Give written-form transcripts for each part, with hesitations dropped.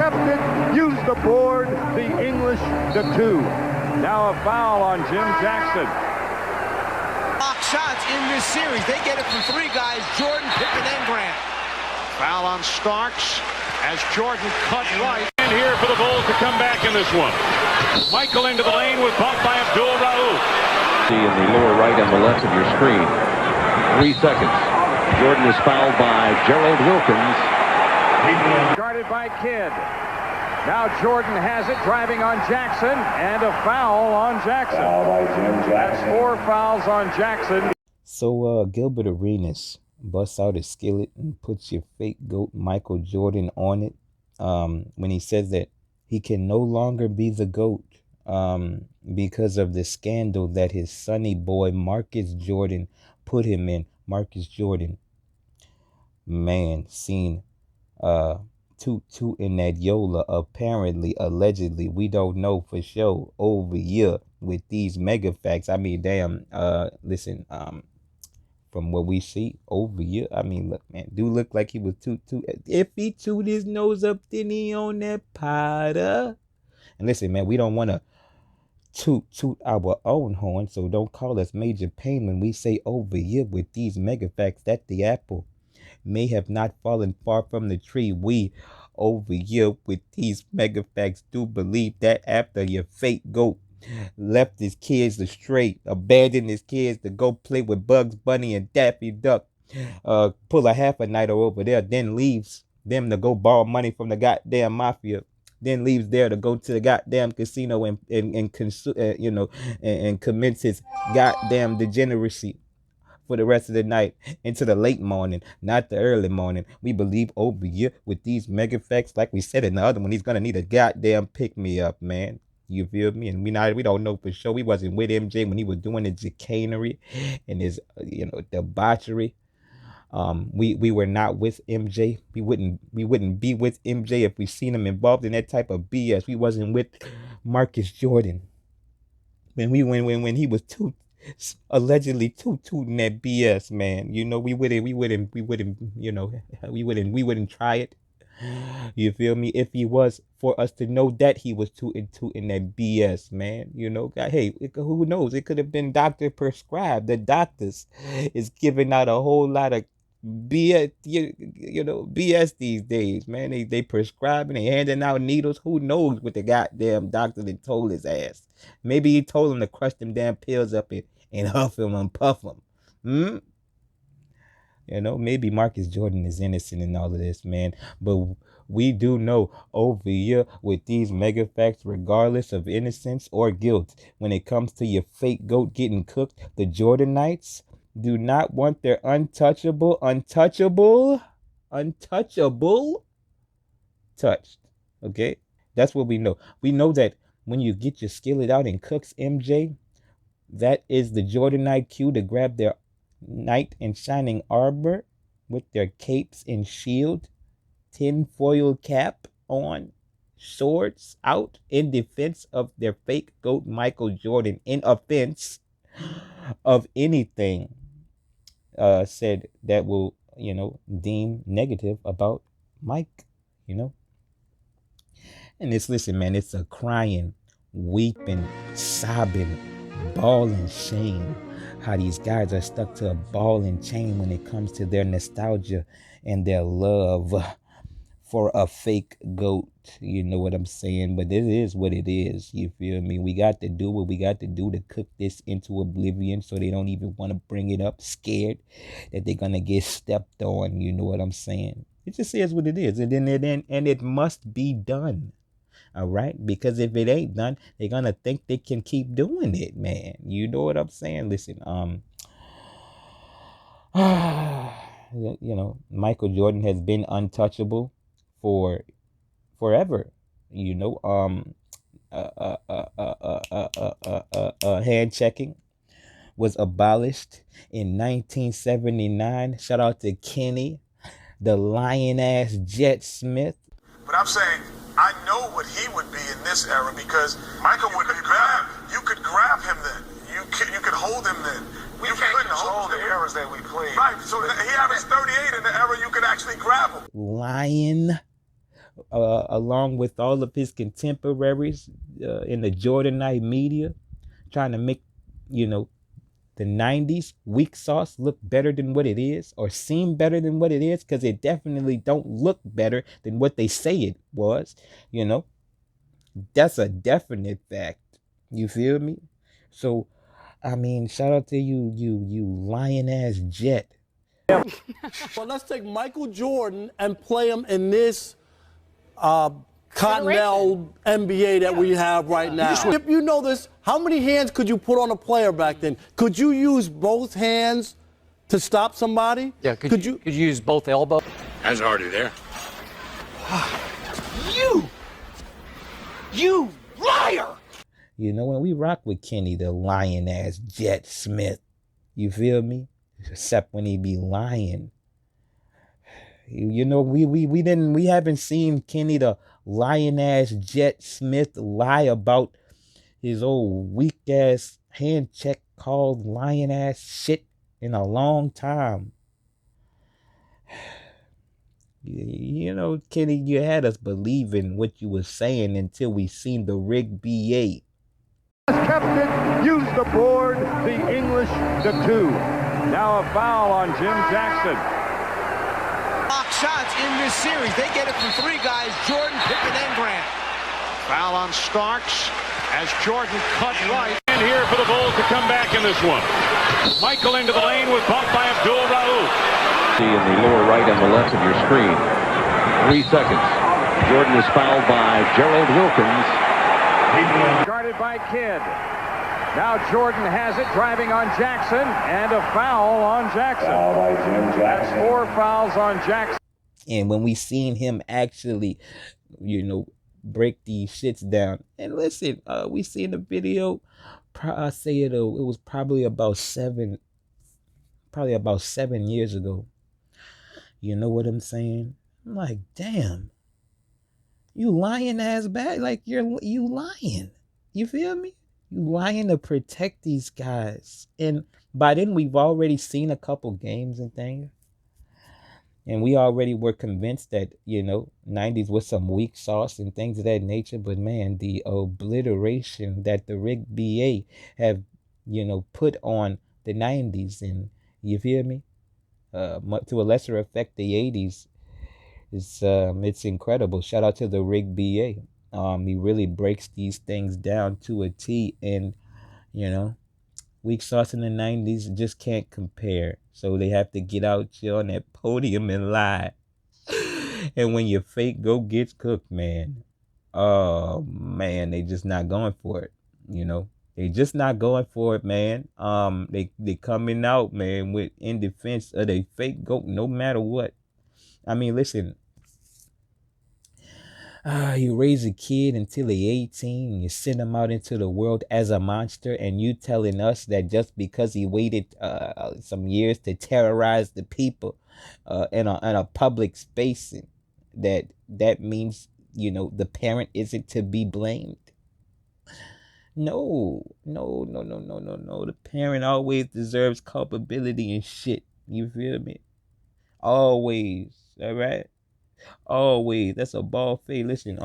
kept it, used the board, the English, the 2. Now a foul on Jim Jackson. Block shots in this series. They get it from 3 guys, Jordan, Pippen, and Grant. Foul on Starks as Jordan cut right. And here for the Bulls to come back in this one. Michael into the lane with bumped by Abdul Rauf. See in the lower right and the left of your screen. 3 seconds. Jordan is fouled by Gerald Wilkins. Guarded by Kidd. Now Jordan has it, driving on Jackson, and a foul on Jackson. That's 4 fouls on Jackson. So Gilbert Arenas busts out a skillet and puts your fake GOAT Michael Jordan on it when he says that he can no longer be the GOAT because of the scandal that his sonny boy Marcus Jordan put him in. Marcus Jordan, man, seen toot in that Yola, apparently, allegedly, we don't know for sure, over here with these mega facts. I mean, damn, listen, from what we see over here, I mean, look, man, do look like he was toot. If he toot his nose up, then he on that Potter. And listen, man, we don't want to toot our own horn, so don't call us Major Pain when we say over here with these mega facts that the apple may have not fallen far from the tree. We over here with these mega facts do believe that after your fake GOAT left his kids astray, abandoned his kids to go play with Bugs Bunny and Daffy Duck, pull a half a nighter over there, then leaves them to go borrow money from the goddamn mafia, then leaves there to go to the goddamn casino and commence his goddamn degeneracy for the rest of the night into the late morning, not the early morning. We believe over here with these mega facts, like we said in the other one, he's gonna need a goddamn pick me up, man. You feel me? And we don't know for sure. We wasn't with MJ when he was doing his chicanery and his debauchery. We were not with MJ. We wouldn't be with MJ if we seen him involved in that type of BS. We wasn't with Marcus Jordan when he was allegedly tooting that BS, man. You know, we wouldn't try it. You feel me? If he was for us to know that he was tooting that BS, man. You know, hey, who knows? It could have been doctor prescribed. The doctors is giving out a whole lot of BS, BS these days, man. They prescribing, they handing out needles. Who knows what the goddamn doctor that told his ass? Maybe he told him to crush them damn pills up and huff them and puff them. Maybe Marcus Jordan is innocent in all of this, man. But we do know over here with these mega facts, regardless of innocence or guilt, when it comes to your fake GOAT getting cooked, the Jordanites do not want their untouchable touched. Okay? That's what we know. We know that when you get your skillet out and cooks MJ, that is the Jordanite cue to grab their knight in shining armor with their capes and shield, tinfoil cap on, swords out in defense of their fake GOAT Michael Jordan, in offense of anything said that will, deem negative about Mike, And listen, man, it's a crying, weeping, sobbing, bawling shame how these guys are stuck to a ball and chain when it comes to their nostalgia and their love for a fake GOAT. You know what I'm saying? But it is what it is. You feel me? We got to do what we got to do to cook this into oblivion so they don't even want to bring it up, scared that they're going to get stepped on. You know what I'm saying? It just is what it is. And it must be done. All right, because if it ain't done, they're gonna think they can keep doing it, man. You know what I'm saying? Listen, Michael Jordan has been untouchable for forever. Hand checking was abolished in 1979. Shout out to Kenny, the lion ass Jet Smith. But I'm saying, I know what he would be in this era because Michael would be better. You could grab him then. You could hold him then. You couldn't hold the eras that we played. Right. So he averaged 38 in the era you could actually grab him. Lion along with all of his contemporaries in the Jordanite media, trying to make, the 90s weak sauce look better than what it is, or seem better than what it is, because it definitely don't look better than what they say it was. That's a definite fact. You feel me? So, I mean, shout out to you lion ass Jet. Well, let's take Michael Jordan and play him in this Continental NBA that we have right now. If you know this, how many hands could you put on a player back then? Could you use both hands to stop somebody? Yeah, could you use both elbows? That's already there. You liar! When we rock with Kenny, the lion ass Jet Smith, you feel me? Except when he be lying. We haven't seen Kenny, the lion ass Jet Smith, lie about his old weak ass hand check called lion ass shit in a long time. Kenny, you had us believing what you were saying until we seen the RiggedBA. Kept it, used the board, the English, the 2. Now a foul on Jim Jackson. Block shots in this series. They get it from 3 guys, Jordan, Pippen, and Grant. Foul on Starks as Jordan cut right. And here for the Bulls to come back in this one. Michael into the lane with bumped by Abdul Rauf. See in the lower right and the left of your screen. 3 seconds. Jordan is fouled by Gerald Wilkins. Guarded by Kidd. Now Jordan has it, driving on Jackson, and a foul on Jackson. That's 4 fouls on Jackson. And when we seen him actually, break these shits down. And listen, we seen the video. I say it was probably about 7 years ago. You know what I'm saying? I'm like, damn, you lying ass back. Like you lying. You feel me? You lying to protect these guys. And by then we've already seen a couple games and things. And we already were convinced that, 90s was some weak sauce and things of that nature. But man, the obliteration that the RiggedBA have, put on the 90s, and you feel me? To a lesser effect, the 80s, it's incredible. Shout out to the RiggedBA. He really breaks these things down to a T, and, weak sauce in the 90s just can't compare. So they have to get out here on that podium and lie. And when your fake goat gets cooked, man, oh man, they just not going for it. They just not going for it, man. They coming out, man, with in defense of their fake goat, no matter what. I mean, listen. You raise a kid until he's 18, you send him out into the world as a monster, and you telling us that just because he waited some years to terrorize the people in a public space, that means, the parent isn't to be blamed? No. The parent always deserves culpability and shit. You feel me? Always. All right? Always. That's a ball fade. Listen,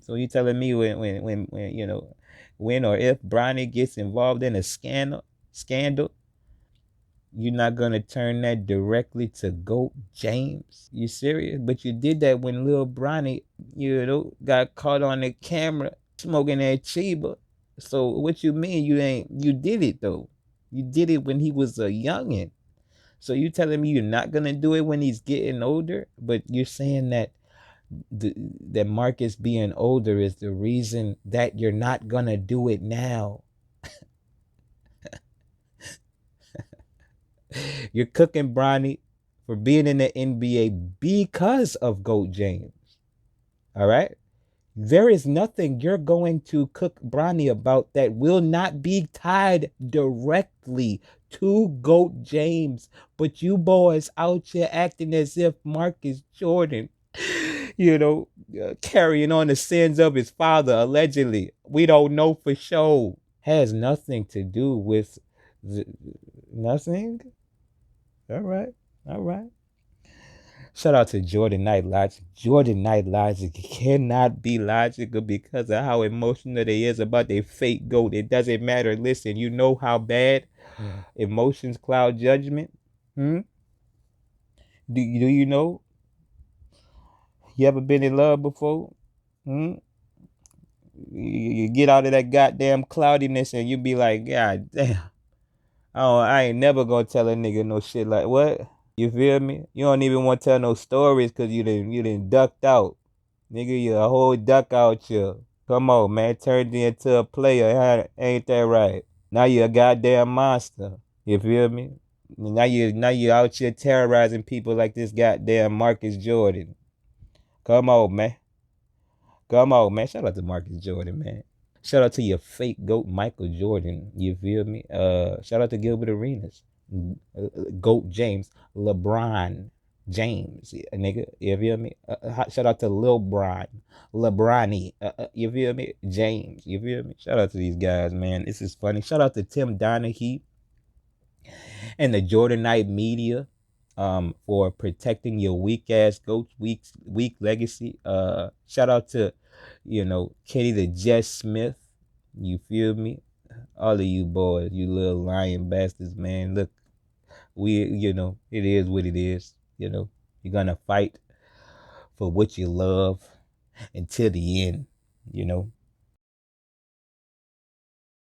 so you telling me when when or if Bronny gets involved in a scandal, you're not gonna turn that directly to GOAT James? You serious? But you did that when Lil Bronny, got caught on the camera smoking that Chiba. So what you mean you did it though? You did it when he was a youngin'. So you telling me you're not gonna do it when he's getting older, but you're saying that that Marcus being older is the reason that you're not gonna do it now. You're cooking Bronny for being in the NBA because of GOAT James. All right? There is nothing you're going to cook Bronny about that will not be tied directly to GOAT James. But you boys out here acting as if Marcus Jordan, carrying on the sins of his father, allegedly. We don't know for sure. Has nothing to do with nothing. All right. Shout out to Jordan Knight Logic. Jordan Knight Logic cannot be logical because of how emotional they is about their fake GOAT. It doesn't matter. Listen, you know how bad emotions cloud judgment? Do you know? You ever been in love before? You get out of that goddamn cloudiness and you be like, God damn. Oh, I ain't never gonna tell a nigga no shit like what? You feel me? You don't even want to tell no stories because you done ducked out. Nigga, you a whole duck out here. Come on, man. Turned you into a player. Ain't that right? Now you a goddamn monster. You feel me? Now you out here terrorizing people like this goddamn Marcus Jordan. Come on, man. Come on, man. Shout out to Marcus Jordan, man. Shout out to your fake GOAT, Michael Jordan. You feel me? Shout out to Gilbert Arenas. GOAT James. LeBron James. Nigga. You feel me? Shout out to Lil Bron. LeBronny. You feel me? James. You feel me? Shout out to these guys, man. This is funny. Shout out to Tim Donaghy and the Jordan Knight media for protecting your weak ass GOAT's weak legacy. Shout out to, Kenny the Jess Smith. You feel me? All of you boys, you little lying bastards, man. Look, it is what it is. You're gonna fight for what you love until the end,